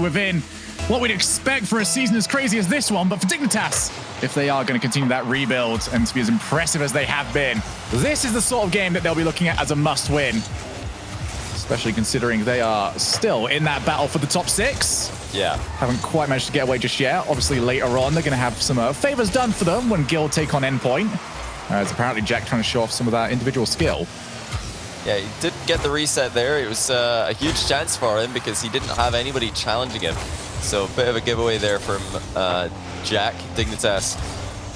within what we'd expect for a season as crazy as this one. But for Dignitas, if they are going to continue that rebuild and to be as impressive as they have been, this is the sort of game that they'll be looking at as a must-win. Especially considering they are still in that battle for the top 6. Yeah. Haven't quite managed to get away just yet. Obviously, later on, they're going to have some favors done for them when Guild take on Endpoint. As apparently Jack trying to show off some of that individual skill. Yeah, he didn't get the reset there. It was a huge chance for him because he didn't have anybody challenging him. So a bit of a giveaway there from Jack. Dignitas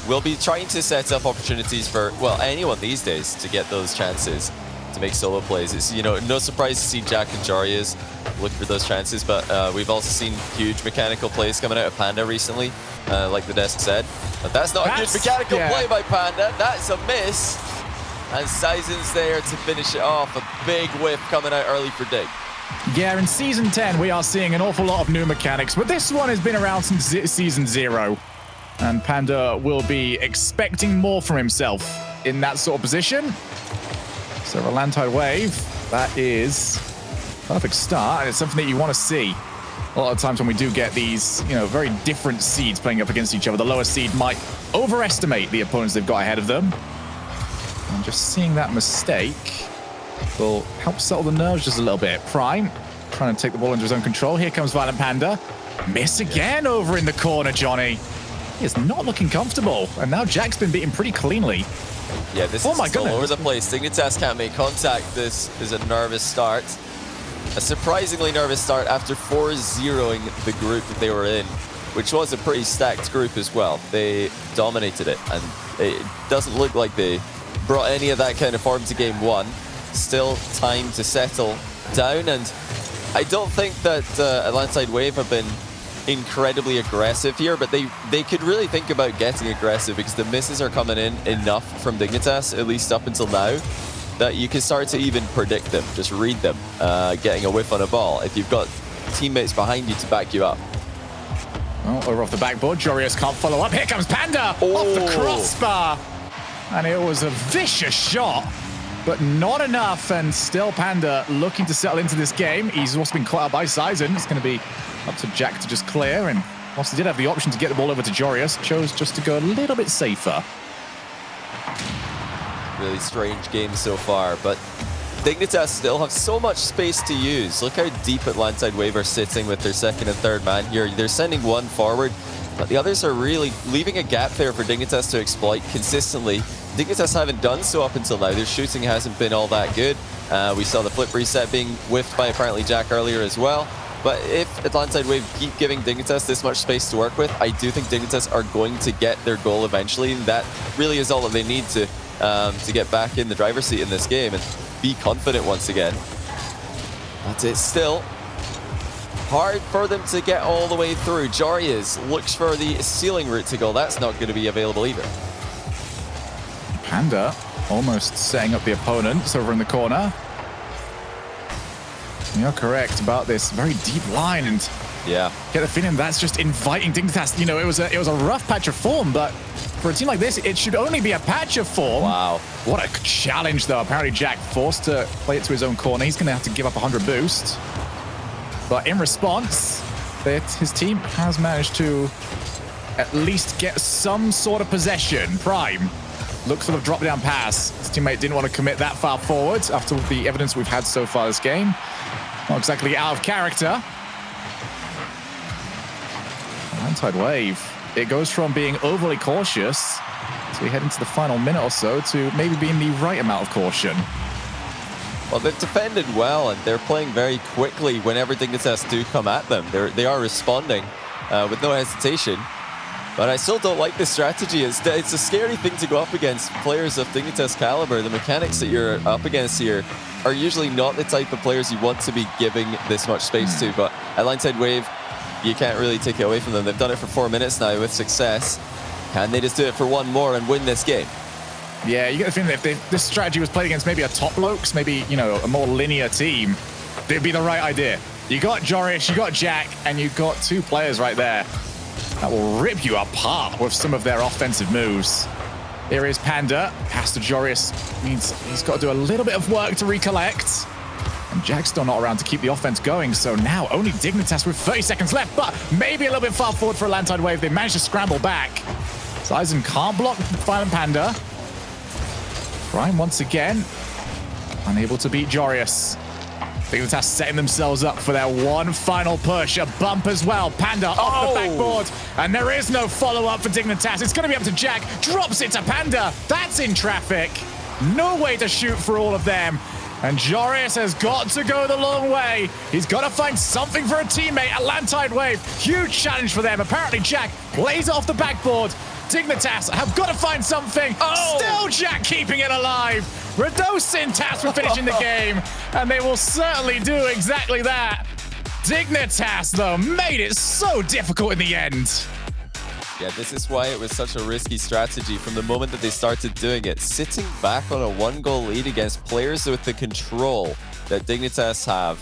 will be trying to set up opportunities for, well, anyone these days to get those chances to make solo plays. It's, you know, no surprise to see Jack and Jarius look for those chances, but we've also seen huge mechanical plays coming out of Panda recently, like the desk said. But that's not a good mechanical play by Panda. That's a miss. And Sizen's there to finish it off. A big whiff coming out early for Dig. Yeah, in Season 10, we are seeing an awful lot of new mechanics, but this one has been around since Season 0. And Panda will be expecting more from himself in that sort of position. So Atlantide Wave, that is a perfect start, and it's something that you want to see. A lot of times when we do get these, you know, very different seeds playing up against each other, the lower seed might overestimate the opponents they've got ahead of them. And just seeing that mistake will help settle the nerves just a little bit. Prime trying to take the ball into his own control. Here comes Violent Panda. Miss again over in the corner, Johnny. He is not looking comfortable. And now Jack's been beaten pretty cleanly. Yeah, this is all over the place. Dignitas can't make contact. This is a nervous start. A surprisingly nervous start after 4-0ing the group that they were in, which was a pretty stacked group as well. They dominated it, and it doesn't look like they brought any of that kind of form to game 1. Still time to settle down, and I don't think that Atlantide Wave have been incredibly aggressive here, but they could really think about getting aggressive because the misses are coming in enough from Dignitas, at least up until now, that you can start to even predict them, just read them, getting a whiff on a ball if you've got teammates behind you to back you up. Well, over off the backboard, Jarius can't follow up. Here comes Panda off the crossbar. And it was a vicious shot, but not enough. And still Panda looking to settle into this game. He's also been caught out by Sizen. It's going to be up to Jack to just clear. And whilst he did have the option to get the ball over to Jarius, chose just to go a little bit safer. Really strange game so far, but Dignitas still have so much space to use. Look how deep Atlantide Wave are sitting with their second and third man here. They're sending one forward, but the others are really leaving a gap there for Dignitas to exploit consistently. Dignitas haven't done so up until now. Their shooting hasn't been all that good. We saw the flip reset being whiffed by apparently Jack earlier as well. But if Atlantide Wave keep giving Dignitas this much space to work with, I do think Dignitas are going to get their goal eventually. And that really is all that they need to get back in the driver's seat in this game and be confident once again. But it's still hard for them to get all the way through. Jarius looks for the ceiling route to goal. That's not going to be available either. Panda almost setting up the opponents over in the corner. You're correct about this very deep line, and yeah, get the feeling that's just inviting Dignitas. You know, it was a rough patch of form, but for a team like this, it should only be a patch of form. Wow. What a challenge, though. Apparently, Jack forced to play it to his own corner. He's going to have to give up 100 boost. But in response, his team has managed to at least get some sort of possession. Prime looks for the drop-down pass. His teammate didn't want to commit that far forward after the evidence we've had so far this game. Not exactly out of character. Atlantide Wave. It goes from being overly cautious as we head into the final minute or so to maybe being the right amount of caution. Well, they've defended well, and they're playing very quickly whenever Dignitas do come at them. They are responding with no hesitation. But I still don't like this strategy. It's a scary thing to go up against players of Dignitas caliber. The mechanics that you're up against here are usually not the type of players you want to be giving this much space to. But Atlantide Wave, you can't really take it away from them. They've done it for 4 minutes now with success. Can they just do it for one more and win this game? Yeah, you get the feeling that if this strategy was played against maybe a top blokes, maybe, you know, a more linear team, it'd be the right idea. You got Jarius, you got Jack, and you got 2 players right there that will rip you apart with some of their offensive moves. Here is Panda. Pass to Jarius means he's got to do a little bit of work to recollect. And Jack's still not around to keep the offense going, so now only Dignitas with 30 seconds left, but maybe a little bit far forward for Atlantide Wave. They managed to scramble back. Sizen can't block Violent Panda. Prime once again, unable to beat Jorius. Dignitas setting themselves up for their one final push. A bump as well. Panda off the backboard. And there is no follow-up for Dignitas. It's going to be up to Jack. Drops it to Panda. That's in traffic. No way to shoot for all of them. And Jorius has got to go the long way. He's got to find something for a teammate. Atlantide Wave, huge challenge for them. Apparently Jack plays it off the backboard. Dignitas have got to find something. Still Jack keeping it alive. Redosintas for finishing the game. And they will certainly do exactly that. Dignitas, though, made it so difficult in the end. Yeah, this is why it was such a risky strategy from the moment that they started doing it. Sitting back on a 1-goal lead against players with the control that Dignitas have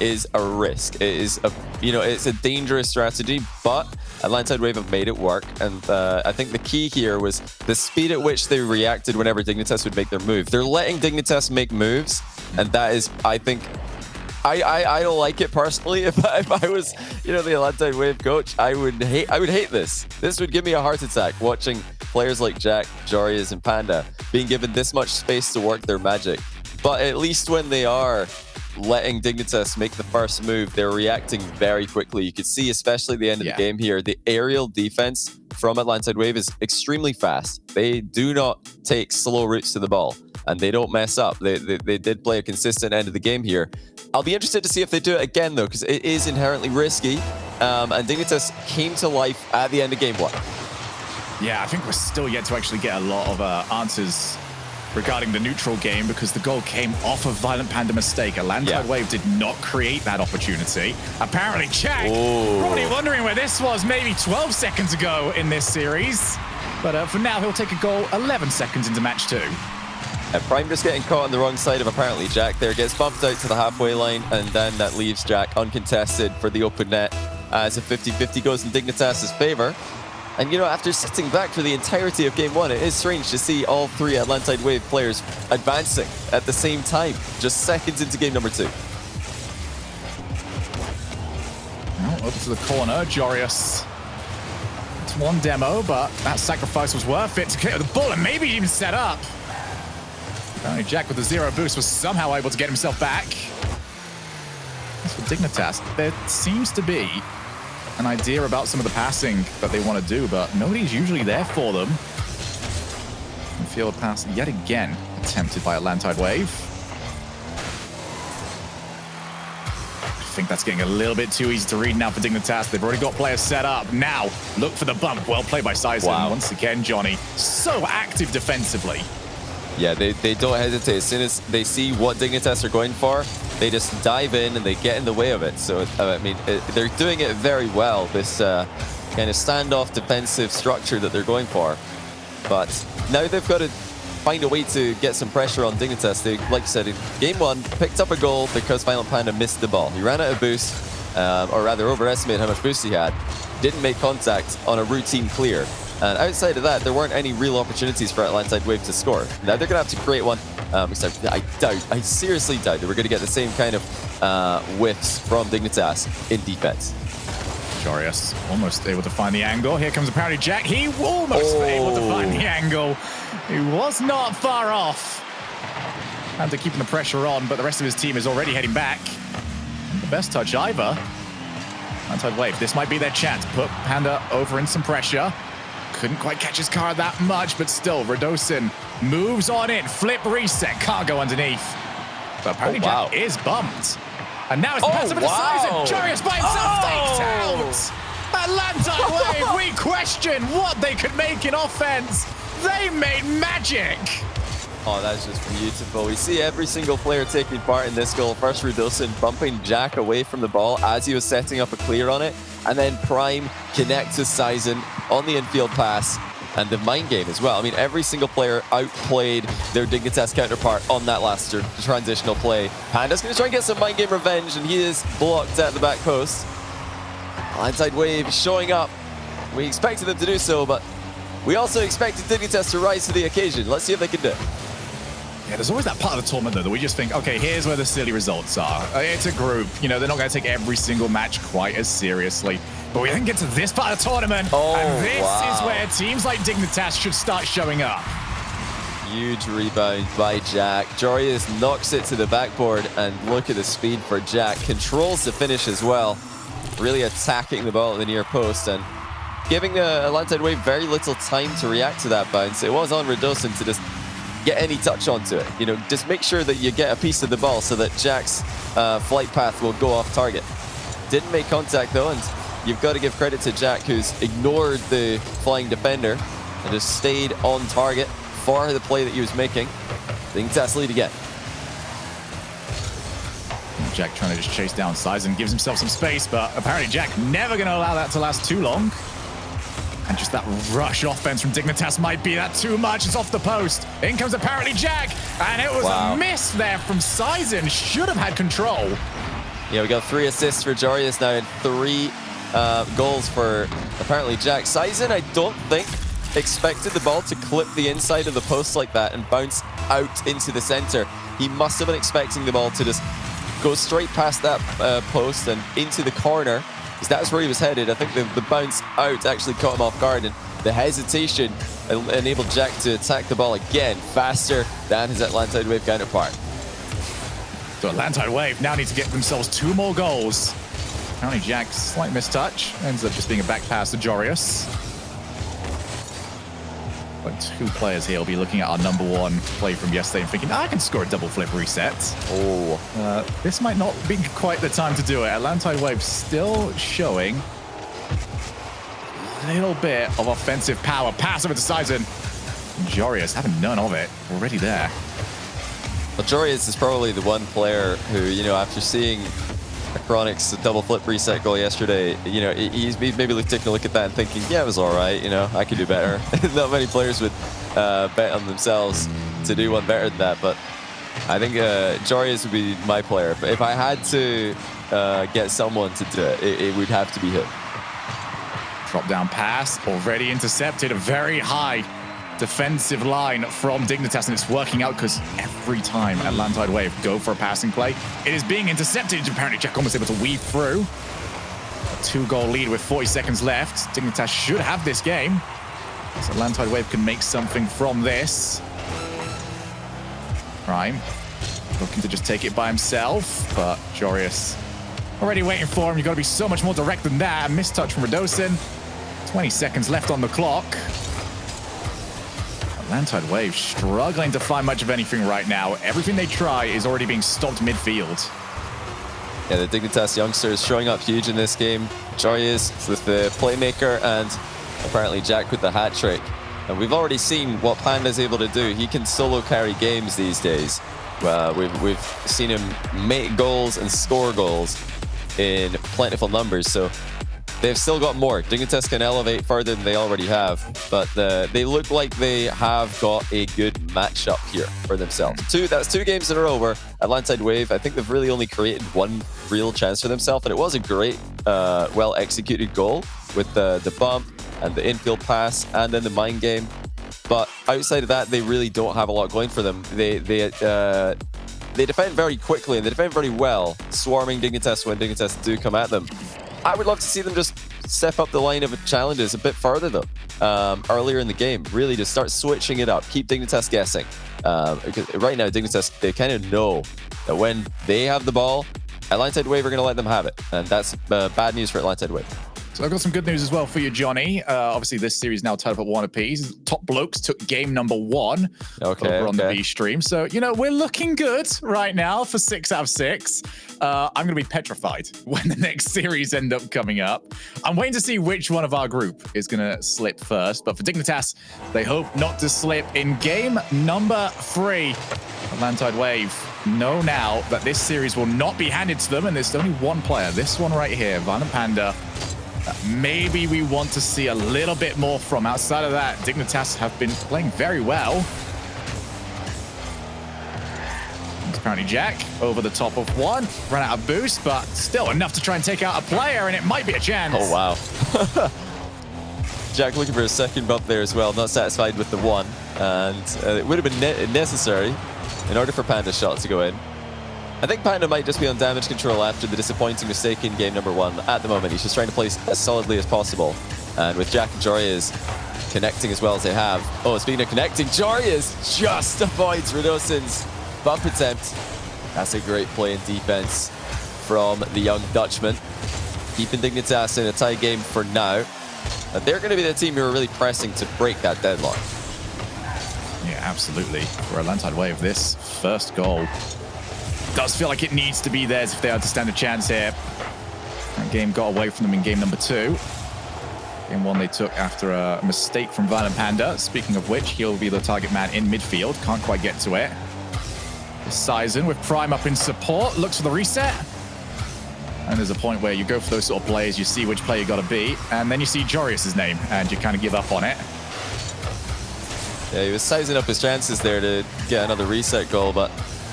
is a risk. It is it's a dangerous strategy, but Atlantide Wave have made it work. And I think the key here was the speed at which they reacted whenever Dignitas would make their move. They're letting Dignitas make moves, and that is, I think, I don't like it personally. If I was, the Atlantide Wave coach, I would hate this. This would give me a heart attack watching players like Jack, Jorius, and Panda being given this much space to work their magic. But at least when they are letting Dignitas make the first move, they're reacting very quickly. You could see, especially at the end of the game here, the aerial defense from Atlantide Wave is extremely fast. They do not take slow routes to the ball, and they don't mess up. They did play a consistent end of the game here. I'll be interested to see if they do it again, though, because it is inherently risky. And Dignitas came to life at the end of game 1. Yeah, I think we're still yet to actually get a lot of answers regarding the neutral game, because the goal came off of Violent Panda mistake. Atlantide Wave did not create that opportunity. Apparently, Jack, probably wondering where this was maybe 12 seconds ago in this series. But for now, he'll take a goal 11 seconds into match 2. Prime just getting caught on the wrong side of apparently Jack there, gets bumped out to the halfway line, and then that leaves Jack uncontested for the open net as a 50-50 goes in Dignitas' favor. And after sitting back for the entirety of game 1, it is strange to see all 3 Atlantide Wave players advancing at the same time, just seconds into game number 2. Now over to the corner, Jorius. It's one demo, but that sacrifice was worth it to clear the ball and maybe even set up. Apparently Jack with the 0 boost was somehow able to get himself back. As for Dignitas, there seems to be an idea about some of the passing that they want to do, but nobody's usually there for them. Field pass yet again attempted by Atlantide Wave. I think that's getting a little bit too easy to read now for Dignitas. They've already got players set up. Now, look for the bump. Well played by Sizen. Once again, Johnny, so active defensively. Yeah, they don't hesitate. As soon as they see what Dignitas are going for, they just dive in and they get in the way of it. So, they're doing it very well, this kind of standoff defensive structure that they're going for. But now they've got to find a way to get some pressure on Dignitas. They, like you said, in game 1, picked up a goal because Violent Panda missed the ball. He ran out of boost, or rather overestimated how much boost he had. Didn't make contact on a routine clear. And outside of that, there weren't any real opportunities for Atlantide Wave to score. Now they're going to have to create one. I seriously doubt that we're going to get the same kind of whiffs from Dignitas in defense. Jorius almost able to find the angle. Here comes apparently Jack. He almost able to find the angle. He was not far off. Panda keeping the pressure on, but the rest of his team is already heading back. And the best touch either. Atlantide Wave, this might be their chance. Put Panda over in some pressure. Couldn't quite catch his car that much, but still, Redosin moves on in. Flip reset, can't go underneath. But apparently Jack is bumped. And now it's the pass over to Sizen. Jorius by himself, staked out. Atlantide Wave, we question what they could make in offense. They made magic. Oh, that's just beautiful. We see every single player taking part in this goal. First, Redosin bumping Jack away from the ball as he was setting up a clear on it. And then Prime connects to Sizen on the infield pass and the mind game as well. Every single player outplayed their Dignitas counterpart on that last transitional play. Panda's going to try and get some mind game revenge, and he is blocked at the back post. Atlantide Wave showing up. We expected them to do so, but we also expected Dignitas to rise to the occasion. Let's see if they can do it. Yeah, there's always that part of the tournament, though, that we just think, okay, here's where the silly results are. It's a group. You know, they're not going to take every single match quite as seriously. But we then get to this part of the tournament, and this is where teams like Dignitas should start showing up. Huge rebound by Jack. Jorius knocks it to the backboard, and look at the speed for Jack. Controls the finish as well. Really attacking the ball at the near post and giving the Atlantide Wave very little time to react to that bounce. It was on Redosin to just get any touch onto it. You know, just make sure that you get a piece of the ball so that Jack's flight path will go off target. Didn't make contact though, and you've got to give credit to Jack, who's ignored the flying defender and just stayed on target for the play that he was making. Dignitas lead again. Jack trying to just chase down Sizen, gives himself some space, but apparently Jack never going to allow that to last too long. And just that rush offense from Dignitas might be that too much. It's off the post. In comes apparently Jack, and it was a miss there from Sizen. Should have had control. Yeah, we got 3 assists for Jorius now and 3 goals for apparently Jack. Sizen, I don't think, expected the ball to clip the inside of the post like that and bounce out into the center. He must have been expecting the ball to just go straight past that post and into the corner, because that's where he was headed. I think the bounce out actually caught him off guard, and the hesitation enabled Jack to attack the ball again faster than his Atlantide Wave counterpart. So Atlantide Wave now need to get themselves 2 more goals. Apparently Jack's slight mistouch ends up just being a back pass to Jorius. But 2 players here will be looking at our #1 play from yesterday and thinking, I can score a double flip reset. This might not be quite the time to do it. Atlantide Wave still showing a little bit of offensive power. Pass over to Sizen. Jorius having none of it. Already there. Well, Jorius is probably the one player who, you know, after seeing Chronic's double flip reset goal yesterday, you know, he's maybe taking a look at that and thinking, yeah, it was all right, you know, I could do better. Not many players would bet on themselves to do one better than that, but I think Jorius would be my player. But if I had to get someone to do it, it would have to be him. Drop down pass, already intercepted, a very high defensive line from Dignitas, and it's working out because every time Atlantide Wave go for a passing play, it is being intercepted. Apparently Jack almost able to weave through. A 2-goal lead with 40 seconds left. Dignitas should have this game, so Atlantide Wave can make something from this. Prime looking to just take it by himself, but Jorius already waiting for him. You've got to be so much more direct than that. A mistouch from Redosin. 20 seconds left on the clock. Atlantide Wave struggling to find much of anything right now. Everything they try is already being stopped midfield. Yeah, the Dignitas youngsters showing up huge in this game. Jorius with the playmaker, and apparently Jack with the hat trick. And we've already seen what Panda's able to do. He can solo carry games these days. We've seen him make goals and score goals in plentiful numbers. So they've still got more. Dignitas can elevate further than they already have, but they look like they have got a good matchup here for themselves. That's 2 games in a row where Atlantide Wave, I think they've really only created 1 real chance for themselves, and it was a great, well-executed goal with the bump and the infield pass and then the mind game. But outside of that, they really don't have a lot going for them. They defend very quickly and they defend very well, swarming Dignitas when Dignitas do come at them. I would love to see them just step up the line of challenges a bit further, though, earlier in the game. Really just start switching it up. Keep Dignitas guessing. Because right now, Dignitas, they kind of know that when they have the ball, Atlantide Wave are going to let them have it. And that's bad news for Atlantide Wave. So I've got some good news as well for you, Johnny. Obviously, this series now tied up at 1 apiece. Top Blokes took game #1 over on the B stream. So, you know, we're looking good right now for 6 out of 6. I'm going to be petrified when the next series end up coming up. I'm waiting to see which one of our group is going to slip first. But for Dignitas, they hope not to slip in game #3. Atlantide Wave know now that this series will not be handed to them, and there's only 1 player, this one right here, Violent Panda, that maybe we want to see a little bit more from. Outside of that, Dignitas have been playing very well. It's apparently Jack over the top of 1, ran out of boost, but still enough to try and take out a player, and it might be a chance. Oh, wow. Jack looking for a second bump there as well, not satisfied with the 1, and it would have been necessary. in order for Panda's shot to go in. I think Panda might just be on damage control after the disappointing mistake in game number 1. At the moment, he's just trying to play as solidly as possible. And with Jack and Jorius connecting as well as they have. Oh, speaking of connecting, Jorius just avoids Radosin's bump attempt. That's a great play in defense from the young Dutchman. Keeping Dignitas in a tie game for now. And they're going to be the team who are really pressing to break that deadlock. Yeah, absolutely. For Atlantide Wave, this first goal does feel like it needs to be theirs if they are to stand a chance here. That game got away from them in game number 2. Game 1 they took after a mistake from Violent Panda. Speaking of which, he'll be the target man in midfield. Can't quite get to it. Sizen with Prime up in support. Looks for the reset. And there's a point where you go for those sort of plays, you see which player you got to beat, and then you see Jorius' name, and you kind of give up on it. Yeah, he was sizing up his chances there to get another reset goal, but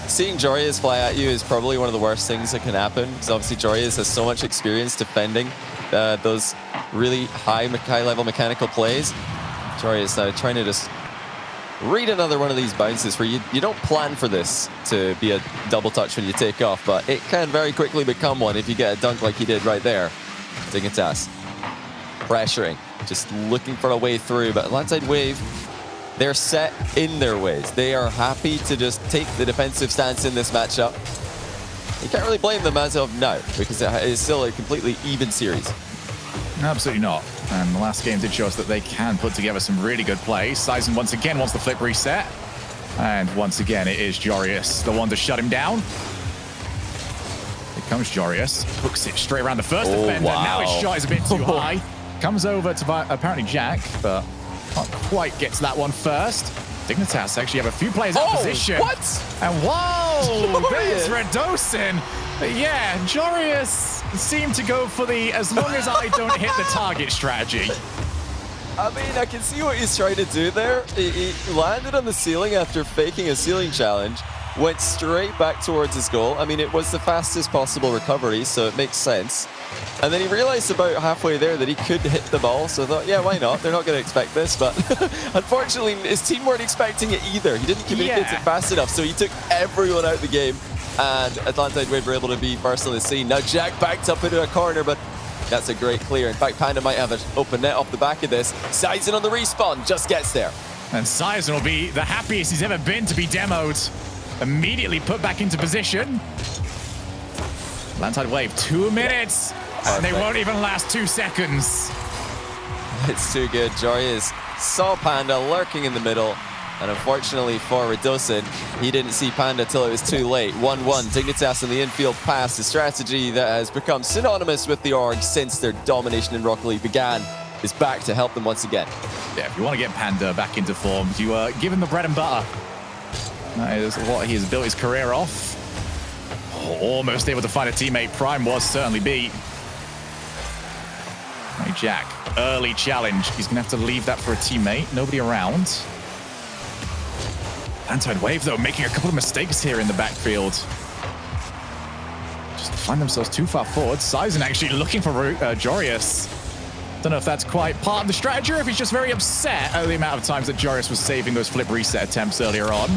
seeing Jorius fly at you is probably one of the worst things that can happen, because obviously Jorius has so much experience defending those really high-level mechanical plays. Jorius now trying to just read another one of these bounces where you don't plan for this to be a double touch when you take off, but it can very quickly become one if you get a dunk like he did right there. Dignitas pressuring, just looking for a way through, but Atlantide Wave, they're set in their ways. They are happy to just take the defensive stance in this matchup. You can't really blame them as of now, because it is still a completely even series. Absolutely not. And the last game did show us that they can put together some really good plays. Sizen once again wants the flip reset. And once again, it is Jorius, the one to shut him down. Here comes Jorius. Hooks it straight around the first defender. Wow. Now his shot is a bit too high. Comes over to apparently Jack, but can't quite get to that one first. Dignitas actually have a few players out of position. What? And whoa, there's Jorius. Radosin. Yeah, Jorius seemed to go for the as long as I don't hit the target strategy. I mean, I can see what he's trying to do there. He landed on the ceiling after faking a ceiling challenge, went straight back towards his goal. I mean, it was the fastest possible recovery, so it makes sense. And then he realized about halfway there that he could hit the ball, so I thought, yeah, why not? They're not going to expect this, but unfortunately, his team weren't expecting it either. He didn't communicate it fast enough, so he took everyone out of the game, and Atlantide Wave were able to be first on the scene. Now Jack backed up into a corner, but that's a great clear. In fact, Panda might have an open net off the back of this. Sizen on the respawn, just gets there. And Sizen will be the happiest he's ever been to be demoed. Immediately put back into position. Atlantide Wave, 2 minutes. And they won't even last 2 seconds. It's too good. Jorius saw Panda lurking in the middle. And unfortunately for Radosin, he didn't see Panda till it was too late. 1-1, Dignitas in the infield pass, a strategy that has become synonymous with the org since their domination in Rocket League began, is back to help them once again. Yeah, if you want to get Panda back into form, you give him the bread and butter. That is what he has built his career off. Almost able to find a teammate. Prime was certainly beat. Hey, Jack, early challenge. He's going to have to leave that for a teammate. Nobody around. Atlantide Wave, though, making a couple of mistakes here in the backfield. Just find themselves too far forward. Sizen actually looking for Jorius. Don't know if that's quite part of the strategy or if he's just very upset at the amount of times that Jorius was saving those flip reset attempts earlier on.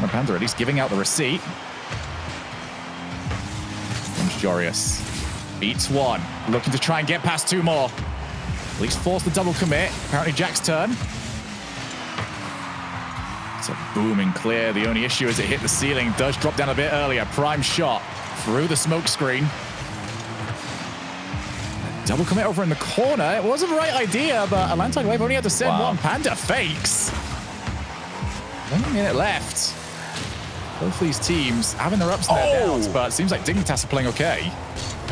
Panda at least giving out the receipt. Comes Jorius. Beats 1. Looking to try and get past 2 more. At least force the double commit. Apparently Jack's turn. It's a booming clear. The only issue is it hit the ceiling. Does drop down a bit earlier. Prime shot through the smoke screen. Double commit over in the corner. It wasn't the right idea, but Atlantide Wave only had to send one. Panda fakes. 1 minute left. Both of these teams having their ups and their downs, but it seems like Dignitas are playing okay.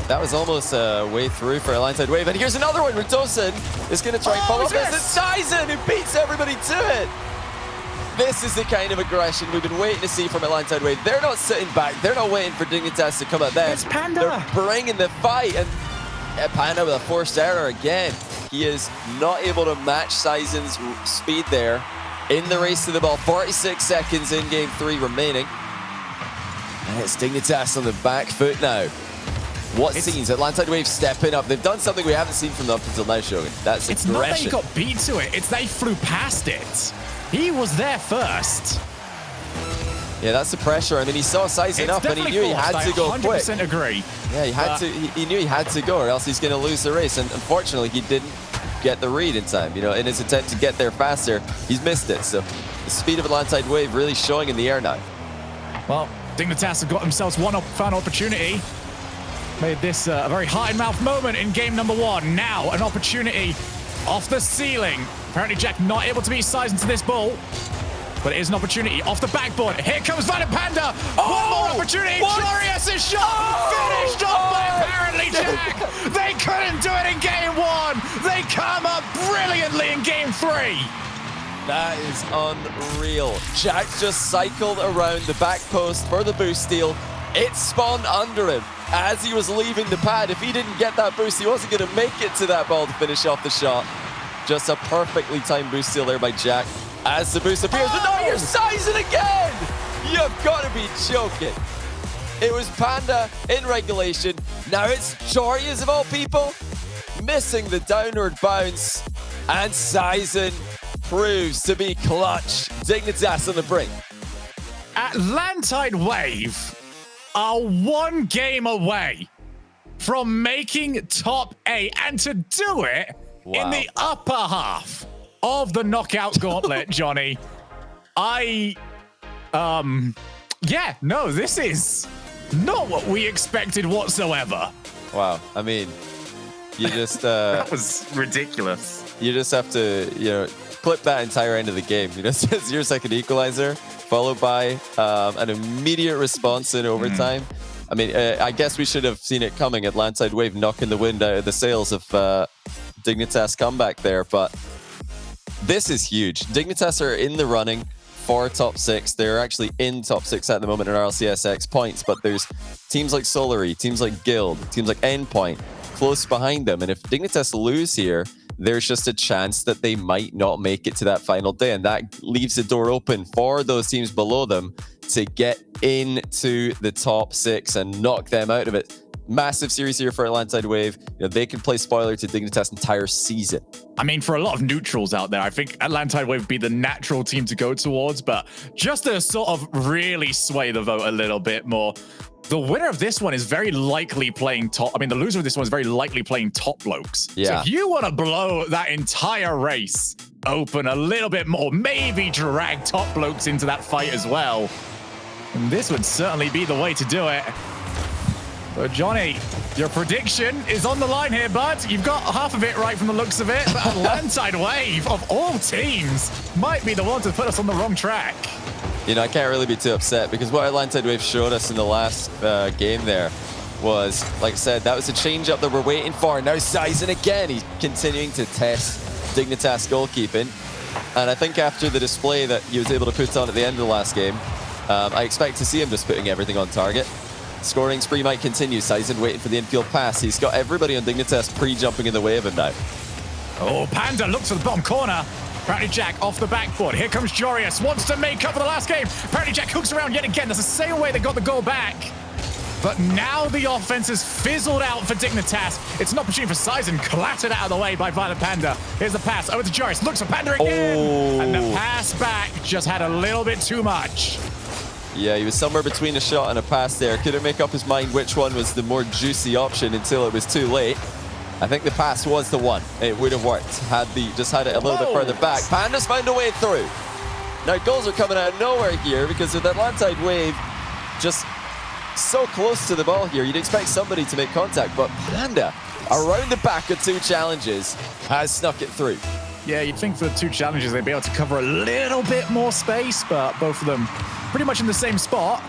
That was almost a way through for Atlantide Wave. And here's another one. Radosin is going to try and follow up. This is Sizen who beats everybody to it. This is the kind of aggression we've been waiting to see from Atlantide Wave. They're not sitting back. They're not waiting for Dignitas to come at them. It's Panda. They're bringing the fight. And Panda with a forced error again. He is not able to match Sizen's speed there in the race to the ball. 46 seconds in game 3 remaining. And it's Dignitas on the back foot now. What scenes? Atlantide Wave stepping up. They've done something we haven't seen from them up until now, Shogun. That's aggression. It's not that he got beat to it. It's that he flew past it. He was there first. Yeah, that's the pressure. I mean, he saw sizing up and he knew he had to go quick. 100% agree. Yeah, he knew he had to go or else he's going to lose the race. And unfortunately, he didn't get the read in time. You know, in his attempt to get there faster, he's missed it. So the speed of Atlantide Wave really showing in the air now. Well, Dignitas have got themselves one final opportunity. Made this a very high-mouth moment in game number 1. Now an opportunity off the ceiling. Apparently Jack not able to beat size into this ball. But it is an opportunity off the backboard. Here comes Violent Panda. One more opportunity. Glorious' shot finished off by apparently Jack. They couldn't do it in game 1. They come up brilliantly in game 3. That is unreal. Jack just cycled around the back post for the boost steal. It spawned under him as he was leaving the pad. If he didn't get that boost, he wasn't going to make it to that ball to finish off the shot. Just a perfectly timed boost steal there by Jack. As the boost appears, but now you're sizing again! You've got to be joking. It was Panda in regulation. Now it's Jorius of all people missing the downward bounce. And Sizen proves to be clutch. Dignitas on the brink. Atlantide Wave are 1 game away from making top 8 and to do it in the upper half of the knockout gauntlet, Johnny. Yeah, no, this is not what we expected whatsoever. Wow, I mean, you just... that was ridiculous. You just have to, you know, clip that entire end of the game. You know, it says your second equalizer, followed by an immediate response in overtime. I mean, I guess we should have seen it coming. Atlantide Wave knocking the wind out of the sails of Dignitas comeback there, but this is huge. Dignitas are in the running for top 6. They're actually in top 6 at the moment in RLCS points, but there's teams like Solary, teams like Guild, teams like Endpoint close behind them. And if Dignitas lose here, there's just a chance that they might not make it to that final day. And that leaves the door open for those teams below them to get into the top 6 and knock them out of it. Massive series here for Atlantide Wave. You know, they can play spoiler to Dignitas' entire season. I mean, for a lot of neutrals out there, I think Atlantide Wave would be the natural team to go towards, but just to sort of really sway the vote a little bit more, the winner of this one is very likely playing top. I mean, the loser of this one is very likely playing top blokes. Yeah. So if you want to blow that entire race open a little bit more, maybe drag top blokes into that fight as well, and this would certainly be the way to do it. But Johnny, your prediction is on the line here, bud. You've got half of it right from the looks of it, but Atlantide Wave, of all teams, might be the one to put us on the wrong track. You know, I can't really be too upset because what Atlantide Wave showed us in the last game there was, like I said, that was a change-up that we're waiting for. Now Sizen again, he's continuing to test Dignitas goalkeeping. And I think after the display that he was able to put on at the end of the last game, I expect to see him just putting everything on target. Scoring spree might continue. Sizen waiting for the infield pass. He's got everybody on Dignitas pre-jumping in the way of him now. Oh, Panda looks for the bottom corner. Apparently Jack off the backboard. Here comes Jorius. Wants to make up for the last game. Apparently Jack hooks around yet again. That's the same way they got the goal back. But now the offense has fizzled out for Dignitas. It's an opportunity for Sizen, clattered out of the way by Violent Panda. Here's the pass over to Jorius. Looks for Panda again. Oh. And the pass back just had a little bit too much. Yeah, he was somewhere between a shot and a pass there. Couldn't make up his mind which one was the more juicy option until it was too late. I think the pass was the one. It would have worked had just had it a little bit further back. Panda's found a way through. Now goals are coming out of nowhere here because of the Atlantide Wave just so close to the ball here. You'd expect somebody to make contact, but Panda, around the back of 2 challenges, has snuck it through. Yeah, you'd think for the 2 challenges they'd be able to cover a little bit more space, but both of them pretty much in the same spot.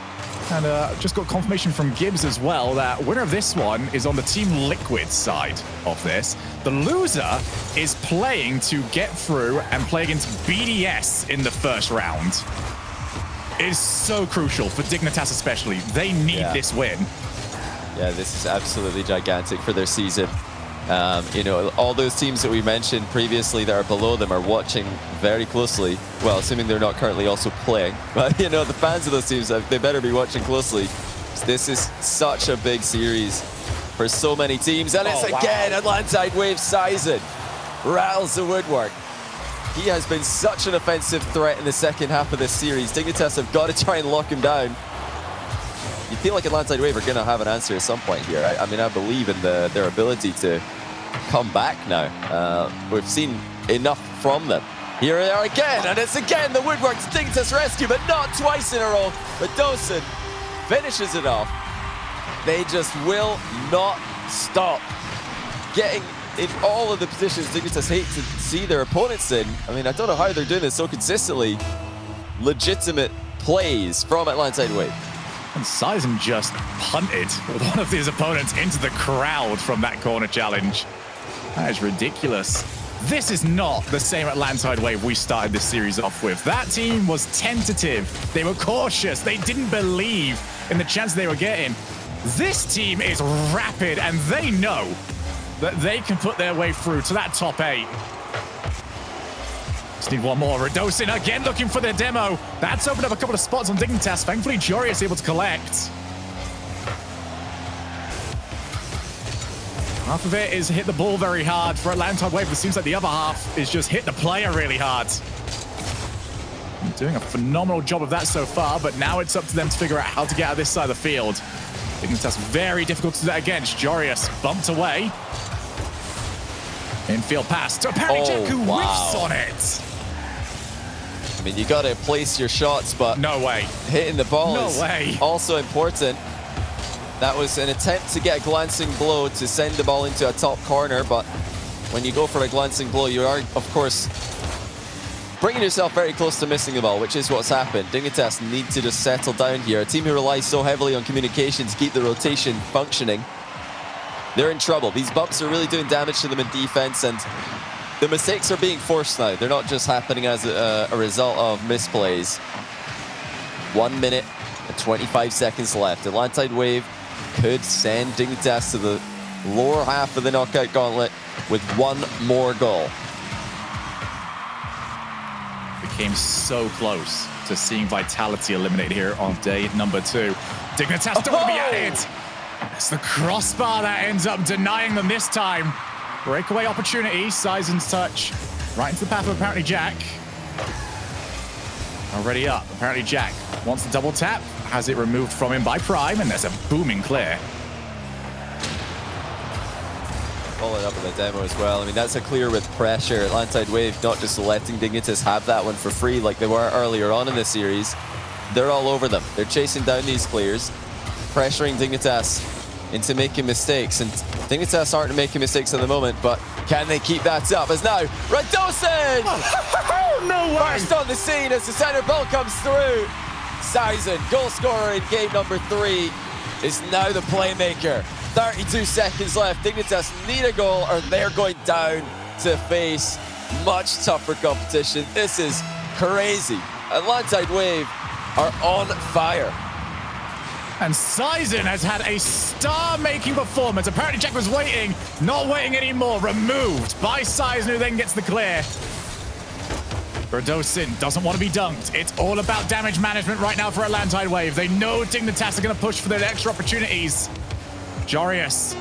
And just got confirmation from Gibbs as well that winner of this one is on the Team Liquid side of this. The loser is playing to get through and play against BDS in the first round. It is so crucial for Dignitas especially. They need this win. Yeah, this is absolutely gigantic for their season. You know, all those teams that we mentioned previously that are below them are watching very closely. Well, assuming they're not currently also playing. But, you know, the fans of those teams, they better be watching closely. This is such a big series for so many teams. And it's again Atlantide Wave Sizen rattles the woodwork. He has been such an offensive threat in the second half of this series. Dignitas have got to try and lock him down. You feel like Atlantide Wave are going to have an answer at some point here. I mean, I believe in their ability to come back now. We've seen enough from them. Here they are again, and it's again the Woodworks Dignitas rescue, but not twice in a row. But Dawson finishes it off. They just will not stop getting in all of the positions Dignitas hate to see their opponents in. I mean, I don't know how they're doing this so consistently. Legitimate plays from Atlantide Wave. And Sizen just punted one of his opponents into the crowd from that corner challenge. That is ridiculous. This is not the same Atlantide Wave we started this series off with. That team was tentative. They were cautious. They didn't believe in the chance they were getting. This team is rapid, and they know that they can put their way through to that top 8. Just need one more. Radosin again looking for their demo. That's opened up a couple of spots on Dignitas. Thankfully, Jory is able to collect. Half of it is hit the ball very hard for Atlantide Wave. It seems like the other half is just hit the player really hard. Doing a phenomenal job of that so far, but now it's up to them to figure out how to get out of this side of the field. Dignitas very difficult to do that against. Jorius bumped away. Infield pass to apparently Jack, who whiffs on it. I mean, you got to place your shots, but no way. Hitting the ball is way. Also important. That was an attempt to get a glancing blow to send the ball into a top corner, but when you go for a glancing blow, you are, of course, bringing yourself very close to missing the ball, which is what's happened. Dignitas need to just settle down here. A team who relies so heavily on communication to keep the rotation functioning, they're in trouble. These bumps are really doing damage to them in defense, and the mistakes are being forced now. They're not just happening as a result of misplays. 1 minute and 25 seconds left. Atlantide Wave could send Dignitas to the lower half of the knockout gauntlet with one more goal. Became so close to seeing Vitality eliminated here on day number 2. Dignitas don't want to be at it. It's the crossbar that ends up denying them this time. Breakaway opportunity. Sizen's touch right into the path of apparently Jack. Already up. Apparently Jack wants the double tap. Has it removed from him by Prime, and there's a booming clear. Following up with a demo as well. I mean, that's a clear with pressure. Atlantide Wave not just letting Dignitas have that one for free like they were earlier on in the series. They're all over them. They're chasing down these clears, pressuring Dignitas into making mistakes. And Dignitas aren't making mistakes at the moment, but can they keep that up? As now, Radosin! No way! Burst on the scene as the center ball comes through. Sizen, goal scorer in game number 3, is now the playmaker. 32 seconds left. Dignitas need a goal or they're going down to face much tougher competition. This is crazy. Atlantide Wave are on fire. And Sizen has had a star-making performance. Apparently Jack was waiting, not waiting anymore. Removed by Sizen, who then gets the clear. Radosin doesn't want to be dunked. It's all about damage management right now for Atlantide Wave. They know Dignitas are going to push for their extra opportunities. Jorius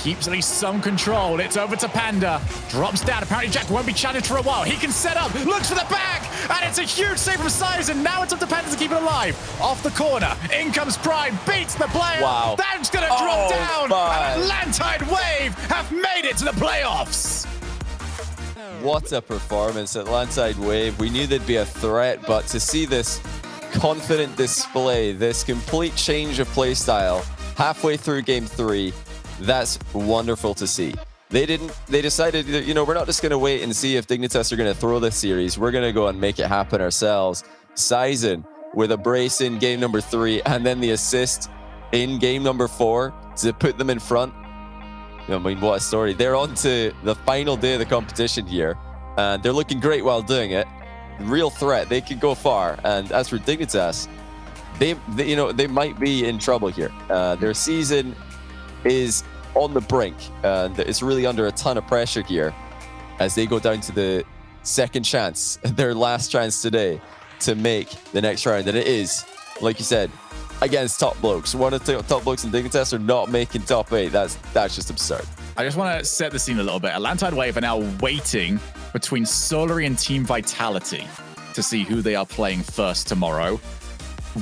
keeps at least some control. It's over to Panda. Drops down. Apparently Jack won't be challenged for a while. He can set up. Looks for the back. And it's a huge save from Sizen. Now it's up to Panda to keep it alive. Off the corner. In comes Prime. Beats the player. Wow. That's going to drop down. And Atlantide Wave have made it to the playoffs. What a performance, Atlantide Wave. We knew they'd be a threat, but to see this confident display, this complete change of play style halfway through game 3, that's wonderful to see. They decided, you know, we're not just going to wait and see if Dignitas are going to throw this series. We're going to go and make it happen ourselves. Sizen with a brace in game number 3 and then the assist in game number 4 to put them in front. I mean, what a story. They're on to the final day of the competition here, and they're looking great while doing it. Real threat. They could go far. And as for Dignitas, they might be in trouble here. Their season is on the brink, and it's really under a ton of pressure here as they go down to the second chance, their last chance today, to make the next round. And it is, like you said, against top blokes. One of the top blokes in Dignitas are not making top 8. That's just absurd. I just want to set the scene a little bit. Atlantide Wave are now waiting between Solary and Team Vitality to see who they are playing first tomorrow.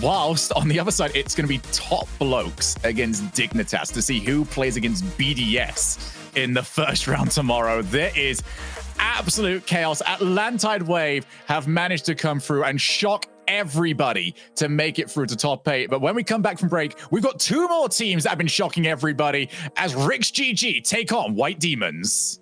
Whilst on the other side, it's going to be Top Blokes against Dignitas to see who plays against BDS in the first round tomorrow. There is absolute chaos. Atlantide Wave have managed to come through and shock everybody to make it through to top 8. But when we come back from break, we've got 2 more teams that have been shocking everybody as Rick's GG take on White Demons.